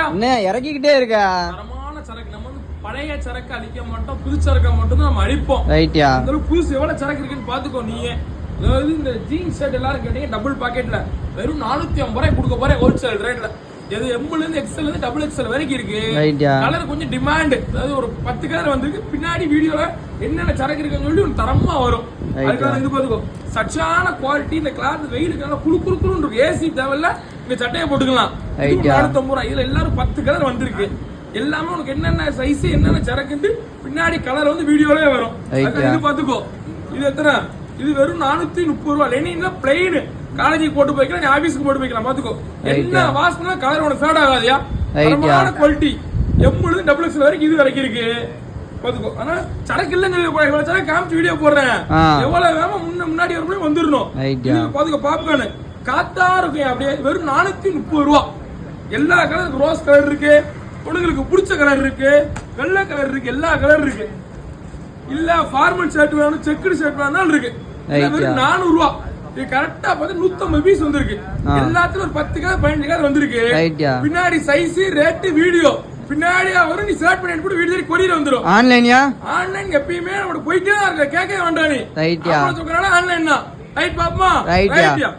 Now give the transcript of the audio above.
என்ன இறக்கிக்கிட்டே இருக்க? தரமான சரக்கு நம்ம வந்து பழைய சரக்கு அழிக்க மாட்டோம், புது சரக்கு மட்டும் தான் நம்ம அழிப்போம். ரைட்யா. அந்த புதுசு எவ்வளவு சரக்கு இருக்குன்னு பாத்துக்கோ நீயே. அதாவது இந்த ஜீன்ஸ் ஷர்ட் எல்லாரும் கேட்டீங்க டபுள் பாக்கெட்ல வெறும் 450 ரூபாய் கொடுக்க போறேன் ஹோல்சேல் ரேட்ல. இது எம்ல இருந்து எக்ஸ்எல் இருந்து டபுள் எக்ஸ்எல் வரைக்கும் இருக்கு. கலர் கொஞ்சம் டிமாண்ட், அதாவது ஒரு 10 கலர் வந்திருக்கு. பின்னாடி வீடியோல என்னென்ன சரக்கு இருக்குன்னு சொல்லி ஒரு தரமா வரும். அதுக்காக இது பாத்துக்கோ, சச்சான குவாலிட்டி. இந்த கிளாத் வெயிலுக்கு நல்லா குளு குளுன்னு இருக்கு. ஏசி தேவையில்ல, இந்த சட்டையை போட்டுக்கலாம். 450 ரூபாய். இதுல எல்லாரும் 10 கலர் வந்திருக்கு. எல்லாமே உனக்கு என்னென்ன சைஸ் என்னென்ன சரக்கு பின்னாடி கலர் வந்து வீடியோலயே வரும். இது பாத்துக்கோ. இது எத்தனை? இது வெறும் 430 ரூபாய். லெனின்ல பிளைன் காலேஜுக்கு போட்டு போய்க்கலாம், நீ ஆபீஸ்க்கு போட்டு போய்க்கலாம். பாத்துக்கோ, என்ன வாசனை கலர் உனக்கு ஃபேட் ஆகாதியா. தரமான குவாலிட்டி. எம்ல இருந்து டபுள் எக்ஸ்எல் வரைக்கும் இது வரைக்கும் இருக்கு. பாத்துக்கோ. ஆனா சரக்கு இல்லன்னு இவ்வளவு சரக்கு காமிச்சு வீடியோ போடுறேன். எவ்வளவு வேகமா முன்னாடி ஒரு வந்துடணும். பாத்துக்கோ, பாப்கார்னு காத்தா இருக்கும். அப்படியே வெறும் 430 ரூபாய். எல்லா கலருக்கு ரோஸ் கலர் இருக்கு, பொண்ணுங்களுக்கு பிடிச்ச கலர் இருக்கு, வெள்ளை கலர் இருக்கு, எல்லா கலர் இருக்கு. இல்ல ஃபார்மல் ஷர்ட் வேணும், செக்குடு ஷர்ட் வேணாலும் இருக்கு. வெறும் 400 ரூபாய். இது கரெக்டா பார்த்து 150 பீஸ் வந்திருக்கு. எல்லாத்துலயும் ஒரு 10 கலர் 15 கலர் வந்திருக்கு. பின்னாடி சைஸ் ரேட் வீடியோ பின்னாடியா வரும். நீ செலக்ட் பண்ணி போட்டு வீடியோ கொரியர் வந்துரும். ஆன்லைன்யா? ஆன்லைன் எப்பயுமே நம்ம போயிட்டே தான் இருக்க. கேட்க வேண்டாம் நீ. ரைட்யா. ஆன்லைன் தான். ரைட் பாப்பமா. ரைட்யா.